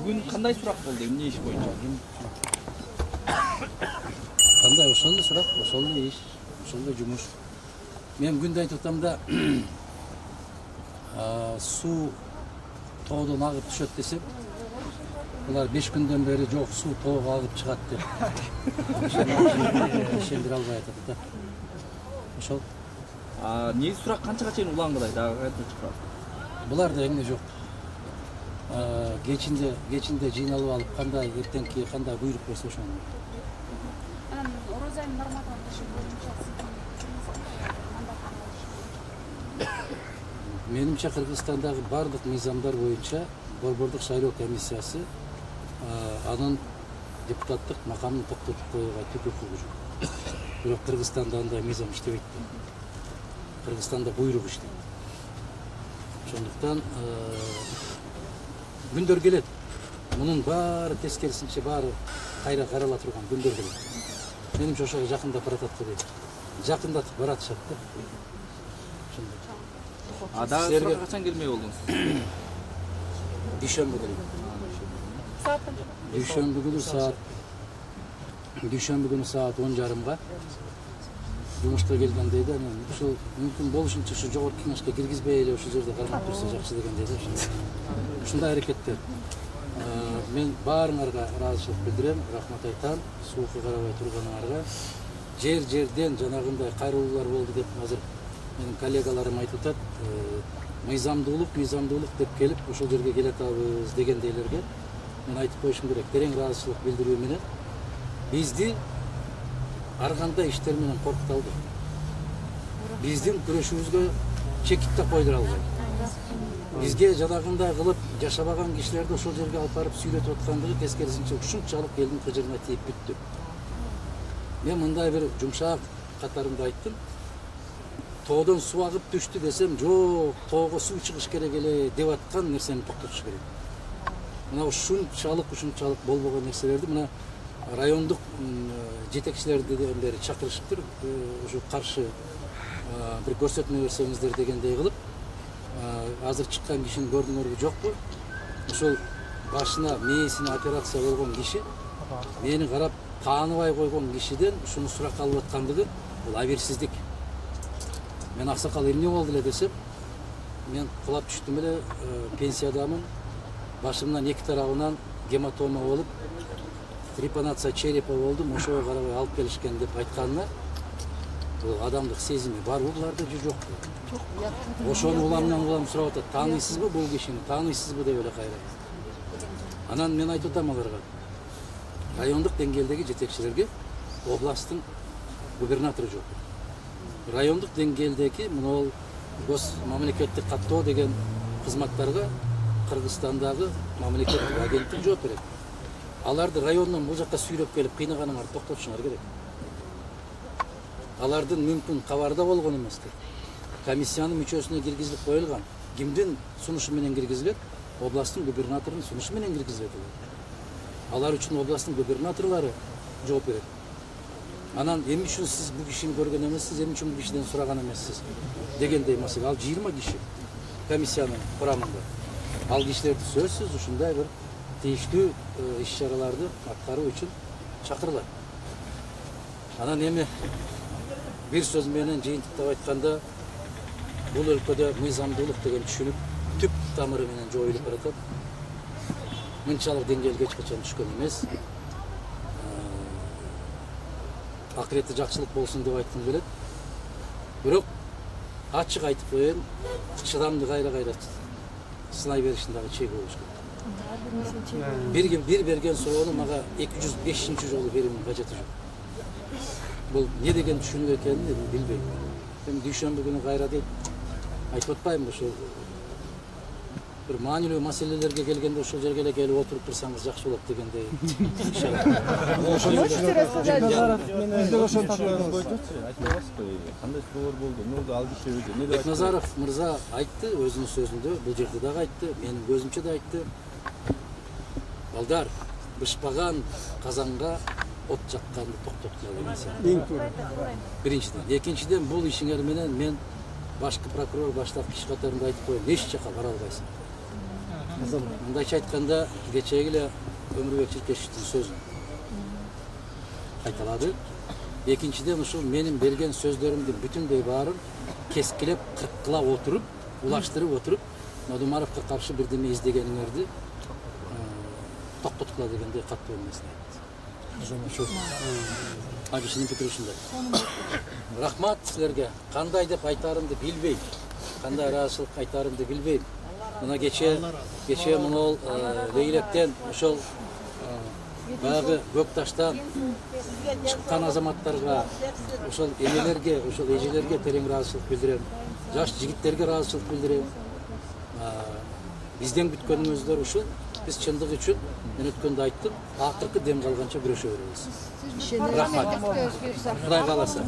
Бүгүн кандай сурак болду? Эмне иш боюнча? Кандай ошондой сурак, ошондой иш, ошондой жумуш. Мен күндө айтып атам да, суу тоодон агып түшөт десем, булар 5 күндөн бери жок, суу тоого агып чыгат деп. Ишендире албай атат да. Ошол. Негизи сурак канчага чейин улангылай, дагы кайтып чыкпат. Буларда эмне жок. Кечинде жыйналып алып, кандай эртеңки кандай буйрук берсе ошону. Анан Ороза айынын нормативдери боюнча Менимче Кыргызстандагы бардык мыйзамдар боюнча борбордук шайлоо комиссиясы анын депутаттык макамын токтотуп коюуга түк укугу жок. Бирок Кыргызстанда андай мыйзам иштебейт. Кыргызстанда буйрук иштейт. Ошондуктан күндөр келет. Мунун баары тескерисинче баары кайра карала турган күндөр келет. Менимче ошого жакындап баратат деп. Жакындатып баратышат да. Ошондой. Дагы суракка качан келмей болдуңуз? Дүйшөмбү күнү. Дүйшөмбү күнү саат 10:30 жумушка келгенде да мен ушул мүмкүн болушунча ушу жогорку кеңешке киргизбей эле ушул жерде кармап турса жакшы дегендей да. Ушундай аракеттер. Мен баарыңарга ыраазычылык билдирем, рахмат айтам. Суукка карабай турганыңарга. Жерден жанагындай кайрылуулар болду деп азыр менин коллегаларым айтып атат. Мыйзамдуулук деп келип ошол жерге келе атабыз дегендейлерге мен айтып коюшум керек. Терең ыраазычылык билдирүү менен бизди ар кандай иштер менен коркуталды. Биздин күрөшүбүзгө чекит да койдура албайт. Бизге жанагындай кылып жашабаган кишилерди ошол жерге алып барып сүйлөтүп аткандыгы тескерисинче ушунчалык элдин кыжырына тийип бүттү. Мен мындай бир жумшак катарымда айттым. Тоодон суу агып түштү десем, жок, тоого суу чыгыш керек эле деп аткан нерсени токтотуш керек. Мына ушунчалык болбогон нерселерди мына райондук жетекчилерди бери чакырышыптыр. Ушу каршы бир көрсөтмө берсеңиздер дегендей кылып, азыр чыккан кишини көрдүңөрбү жокпу? Ошол башына мээсине операция болгон киши, мени карап тааныбай койгон кишиден ушуну сурак алып аткандыгы бул абийирсиздик. Мен аксакал эмне болду эле десем, мен кулап түштүм эле, пенсиядамын. Башымдан 2 тарабынан гематома болуп, трепанация черепа болду, ошого карабай алып келишкен деп айтканына, бул адамдык сезими барбы буларда же жокпу? Жок. Ошону улам сурап атат. Тааныйсызбы бул кишини? Тааныйсызбы деп эле кайра. Анан мен айтып атам аларга. Райондук деңгээлдеги жетекчилерге областтын губернатору жок. Райондук деңгээлдеги мына гос мамлекеттик каттоо деген кызматтарга Кыргызстандагы мамлекеттик агенттик жооп берет. Аларды райондон бул жакка сүйлөп келип кыйнаганыңарды токтотушуңар керек. Алардын мүмкүн кабарда болгон эместир. Комиссиянын мүчөсүнө киргизилип коюлган. Кимдин сунушу менен киргизилет? Областтын губернаторунун сунушу менен киргизилет. Алар үчүн областтын губернаторлору жооп берет. Анан эмне үчүн сиз бул кишини көргөн эмессиз, эмне үчүн бул кишиден сураган эмессиз дегендей маселе. Ал 20 киши комиссиянын курамында. Ал кишилерди сөзсүз ушундай бир тийиштүү иш-чараларды аткаруу үчүн чакырылат. Анан эми бир сөз менен жыйынтыктап айтканда, бул өлкөдө мыйзамдуулук деген түшүнүк түп тамыры менен жоюлуп баратат. Мынчалык деңгээлге эч качан түшкөн эмес. Акырети жакшылык болсун деп айткым келет. Бирок ачык айтып коеюн, чыдамды кайра сынай бериштин дагы чеги болуш керек. Бир берген суроону мага 205 жолу берүүнүн кажети жок. Бул не деген түшүнүк экенин билбейм. Эми дүйшөмбү күнү кайра дейт. Айтып атпаймынбы ошол бир маанилүү маселелерге келгенде ошол жерге эле келип отуруп турсаңыз жакшы болот дегендей. Кандай суроолор болду? Эмне ал киши өзү? Бекназаров мырза айтты өзүнүн сөзүндө, бул жерде дагы айтты, менин көзүмчө да айтты. Балдар, бышпаган казанга от жакканды токтоткула деген. Биринчиден, экинчиден бул ишиңер менен мен башкы прокурор, баштапкы киши катарында айтып коеюн, эч жака бара албайсың. Мындайча айтканда кечеги эле Өмүрбек Чиркешевдин сөзүн кайталады. Экинчиден ушул менин берген сөздөрүмдүн бүтүндөй баарын кескилеп, кырккылап отуруп, улаштырып отуруп, Нодумаровго каршы бирдеме издегениңерди токтоткула дегендей катуу эмесин айтты. Кишинин пикири ушундай. Рахмат силерге. Кандай деп айтарымды билбейм. Кандай ыраазычылык айтарымды билбейм. Мына кече могул Лейлектен ошол баягы көк таштан чыккан азаматтарга, ошол энелерге, ошол эжелерге терең ыраазычылык билдирем. Жаш жигиттерге ыраазычылык билдирем. Бизден күткөнүңүздөр ушул. Биз чындык үчүн мен өткөндө айттым, акыркы дем калганча күрөшө беребиз. Рахмат. Кудай кааласа.